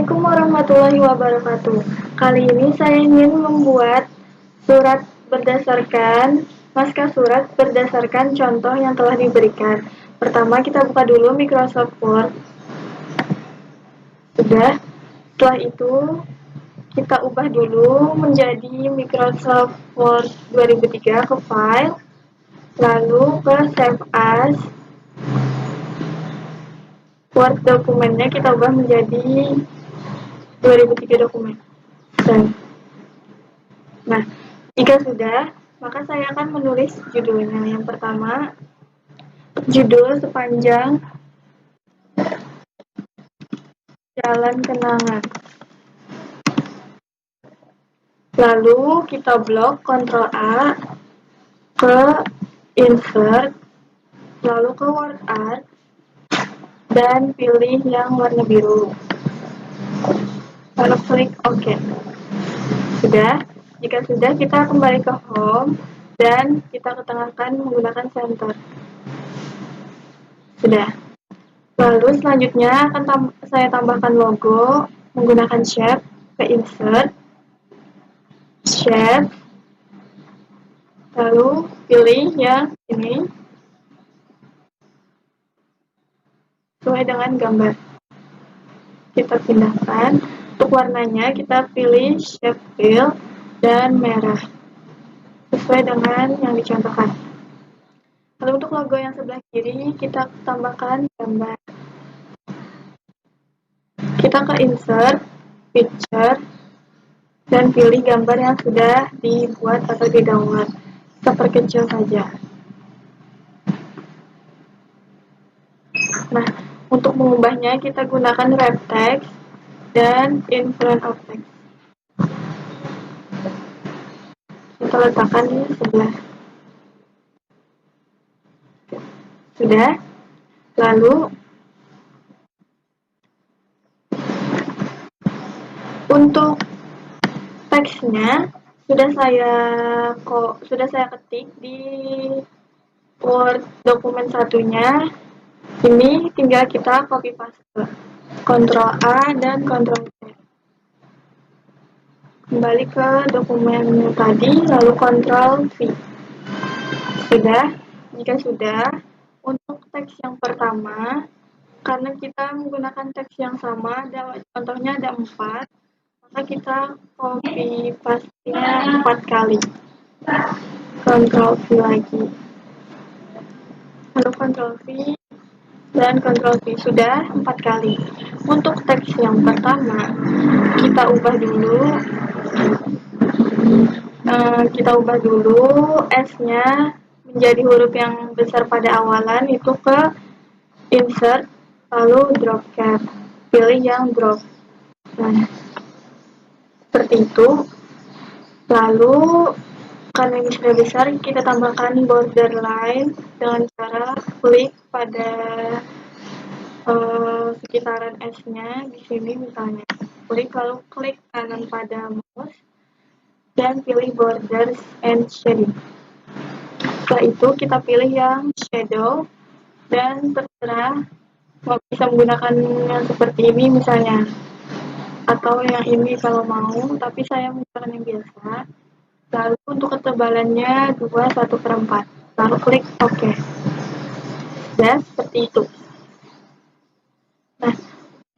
Assalamualaikum warahmatullahi wabarakatuh. Kali ini saya ingin membuat naskah surat berdasarkan contoh yang telah diberikan. Pertama, kita buka dulu Microsoft Word. Sudah. Setelah itu, kita ubah dulu menjadi Microsoft Word 2003 ke file, lalu ke Save As. Word dokumennya kita ubah menjadi 2003 dokumen. Nah, jika sudah, maka saya akan menulis judulnya. Yang pertama, judul sepanjang Jalan Kenangan. Lalu kita blok Ctrl A ke Insert, lalu ke Word Art, dan pilih yang warna biru. Lalu klik OK. Sudah. Jika sudah, kita kembali ke Home dan kita ketengahkan menggunakan Center. Sudah. Lalu selanjutnya akan saya tambahkan logo menggunakan Shape, ke Insert, Shape, lalu pilih yang ini sesuai dengan gambar. Kita pindahkan. Untuk warnanya kita pilih Shape Fill dan merah sesuai dengan yang dicontohkan. Lalu untuk logo yang sebelah kiri kita tambahkan gambar. Kita ke Insert, Picture, dan pilih gambar yang sudah dibuat atau di-download. Kita perkecil saja. Nah, untuk mengubahnya kita gunakan Wrap Text dan In Front of Text. Kita letakkan di sebelah. Sudah. Lalu untuk teksnya sudah saya ketik di Word dokumen satunya. Ini tinggal kita copy paste. Ctrl A dan Ctrl V. Kembali ke dokumen tadi, lalu Ctrl V. Sudah. Jika sudah, untuk teks yang pertama, karena kita menggunakan teks yang sama, contohnya ada 4, maka kita copy paste-nya 4 kali. Ctrl V lagi. Lalu Ctrl V dan Ctrl V. Sudah 4 kali. Untuk teks yang pertama, kita ubah dulu S-nya menjadi huruf yang besar pada awalan, itu ke Insert, lalu Drop Cap. Pilih yang Drop. Nah, seperti itu. Lalu, karena ini sudah besar, kita tambahkan borderline dengan cara klik pada sekitaran S-nya di sini misalnya. Lalu klik kanan pada mouse dan pilih Borders and Shading. Setelah itu kita pilih yang Shadow dan terserah mau bisa menggunakan yang seperti ini misalnya, atau yang ini kalau mau, tapi saya menggunakan yang biasa. Lalu untuk ketebalannya 2/1/4. Lalu klik OK. Dan seperti itu. Nah,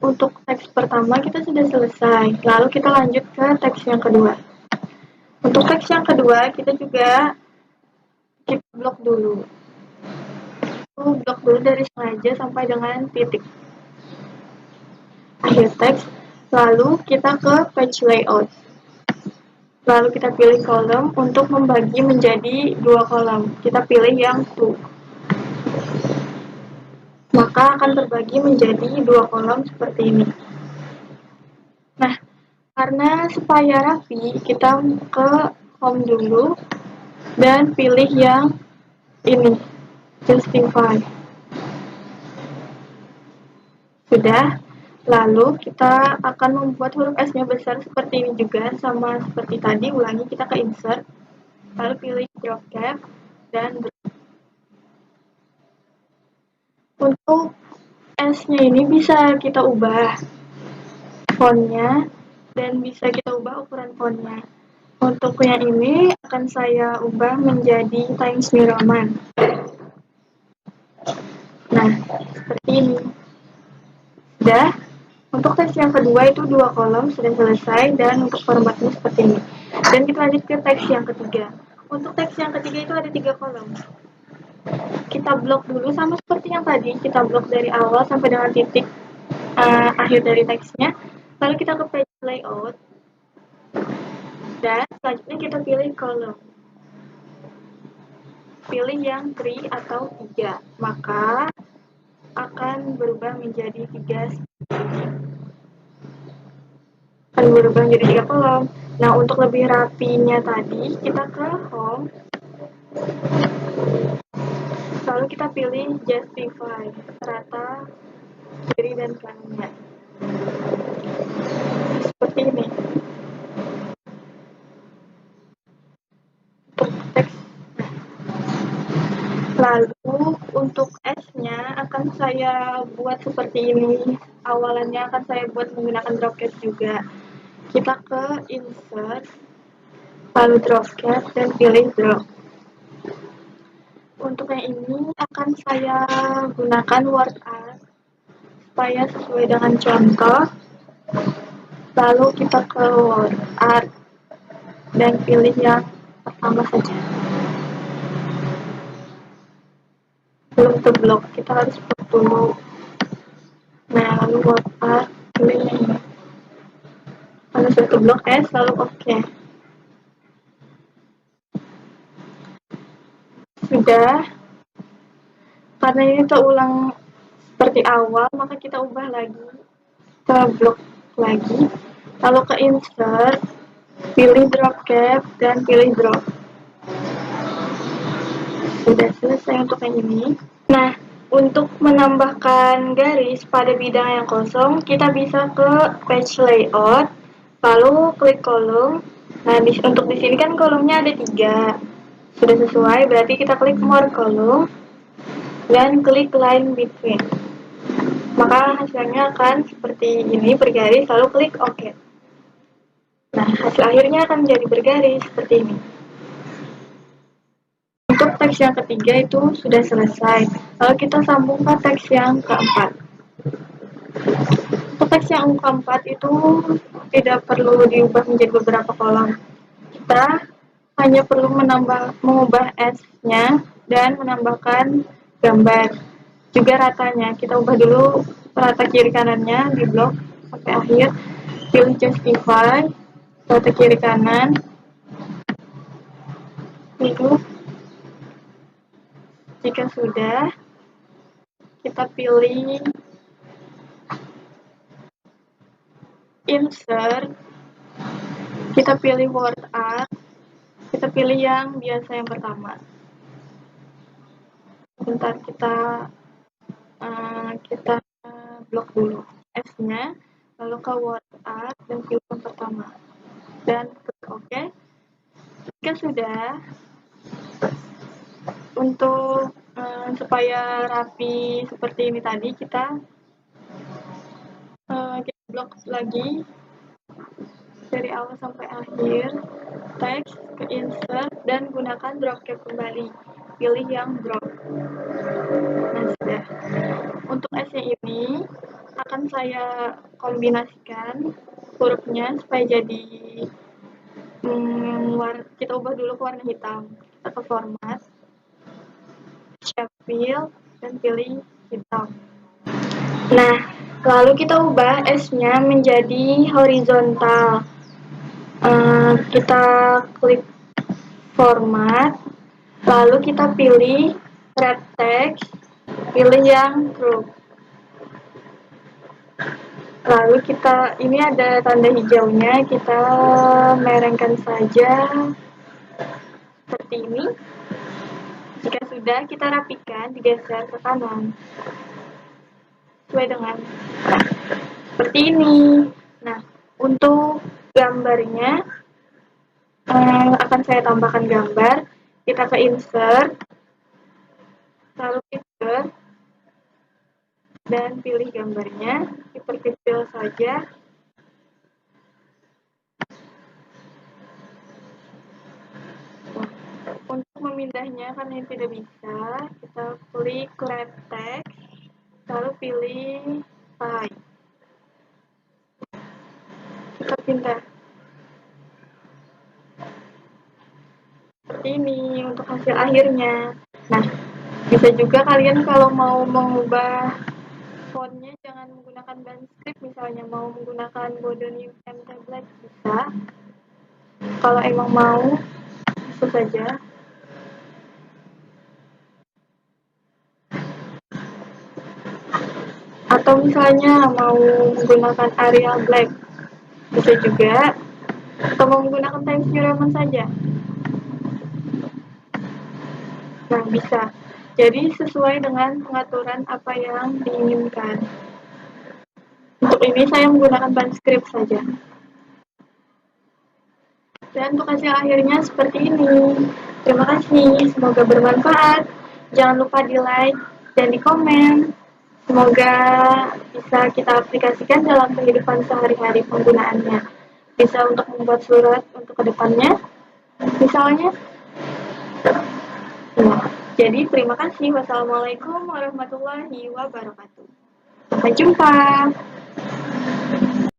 untuk teks pertama kita sudah selesai. Lalu kita lanjut ke teks yang kedua. Untuk teks yang kedua kita juga kita blok dulu. Blok dulu dari sengaja sampai dengan titik. Akhir teks. Lalu kita ke page layout. Lalu kita pilih kolom untuk membagi menjadi 2 kolom. Kita pilih yang to. Maka akan terbagi menjadi 2 kolom seperti ini. Nah, karena supaya rapi, kita ke home dulu dan pilih yang ini, Justify. Sudah. Lalu kita akan membuat huruf S-nya besar seperti ini juga, sama seperti tadi. Ulangi, kita ke Insert, lalu pilih Drop Cap dan Drop. Untuk S-nya ini bisa kita ubah. fontnya, dan bisa kita ubah ukuran fontnya. Untuk yang ini akan saya ubah menjadi Times New Roman. Nah, seperti ini. Sudah. Untuk teks yang kedua itu 2 kolom sudah selesai, dan untuk formatnya seperti ini. Dan kita lanjut ke teks yang ketiga. Untuk teks yang ketiga itu ada 3 kolom. Kita blok dulu sama seperti yang tadi, kita blok dari awal sampai dengan titik akhir dari teksnya. Lalu kita ke page layout, dan selanjutnya kita pilih kolom. Pilih yang 3 atau 3, maka akan berubah menjadi 3 akan berubah menjadi 3 kolom. Nah, untuk lebih rapinya tadi, kita ke home, lalu kita pilih justify rata kiri dan kanannya seperti ini. Untuk teks, lalu untuk S-nya akan saya buat seperti ini. Awalannya akan saya buat menggunakan dropcat juga. Kita ke insert, lalu dropcat, dan pilih drop. Untuk yang ini akan saya gunakan word art supaya sesuai dengan contoh. Lalu kita ke word art dan pilih yang pertama saja. Belum terblok, kita harus blok dulu. Nah, lalu word art, pilih yang ini. Lalu sudah terblok S, lalu oke. Sudah. Karena ini terulang seperti awal, maka kita ubah lagi, kita blok lagi, lalu ke insert, pilih drop cap, dan pilih drop. Sudah selesai untuk yang ini. Nah, untuk menambahkan garis pada bidang yang kosong, kita bisa ke page layout, lalu klik kolom. Nah, untuk di sini kan kolomnya ada 3. Sudah sesuai, berarti kita klik more kolom dan klik line between. Maka hasilnya akan seperti ini, bergaris, lalu klik OK. Nah, hasil akhirnya akan menjadi bergaris seperti ini. Untuk teks yang ketiga itu sudah selesai. Lalu kita sambung ke teks yang keempat. Untuk teks yang keempat itu tidak perlu diubah menjadi beberapa kolom. Kita hanya perlu mengubah S-nya dan menambahkan gambar. Juga ratanya, kita ubah dulu rata kiri kanannya di blok sampai akhir. Pilih justify, rata kiri kanan. Lalu, jika sudah, kita pilih insert, kita pilih word art, kita pilih yang biasa yang pertama. Bentar, kita blok dulu S-nya, lalu ke word art dan pilih yang pertama, dan klik OK. Jika sudah, untuk supaya rapi seperti ini tadi, kita blok lagi dari awal sampai akhir, teks ke insert, dan gunakan drop cap kembali. Pilih yang drop. Nah, sudah. Untuk S-nya ini akan saya kombinasikan hurufnya supaya jadi kita ubah dulu ke warna hitam. Kita ke format, shape fill, dan pilih hitam. Nah, lalu kita ubah S-nya menjadi horizontal. Kita klik format, lalu kita pilih wrap text, pilih yang group. Lalu ini ada tanda hijaunya, kita merengkan saja seperti ini. Jika sudah, kita rapikan, digeser ke kanan sesuai dengan seperti ini. Nah, untuk gambarnya akan saya tambahkan gambar. Kita ke insert, lalu picture, dan pilih gambarnya, diperkecil saja. memindahnya karena yang tidak bisa, kita klik wrap text, lalu pilih type. Kita pindah. Seperti ini untuk hasil akhirnya. Nah, bisa juga kalian kalau mau mengubah fontnya jangan menggunakan Banscript, misalnya mau menggunakan Bodo New Template bisa. Kalau emang mau, itu saja. Atau misalnya mau menggunakan Arial Black, bisa juga. Atau mau menggunakan Times New Roman saja. Nah, bisa. Jadi sesuai dengan pengaturan apa yang diinginkan. Untuk ini saya menggunakan Banscript saja. Dan untuk hasil akhirnya seperti ini. Terima kasih, semoga bermanfaat. Jangan lupa di like dan di komen. Semoga bisa kita aplikasikan dalam kehidupan sehari-hari penggunaannya. Bisa untuk membuat surat untuk kedepannya, misalnya. Ya. Jadi terima kasih. Wassalamualaikum warahmatullahi wabarakatuh. Sampai jumpa.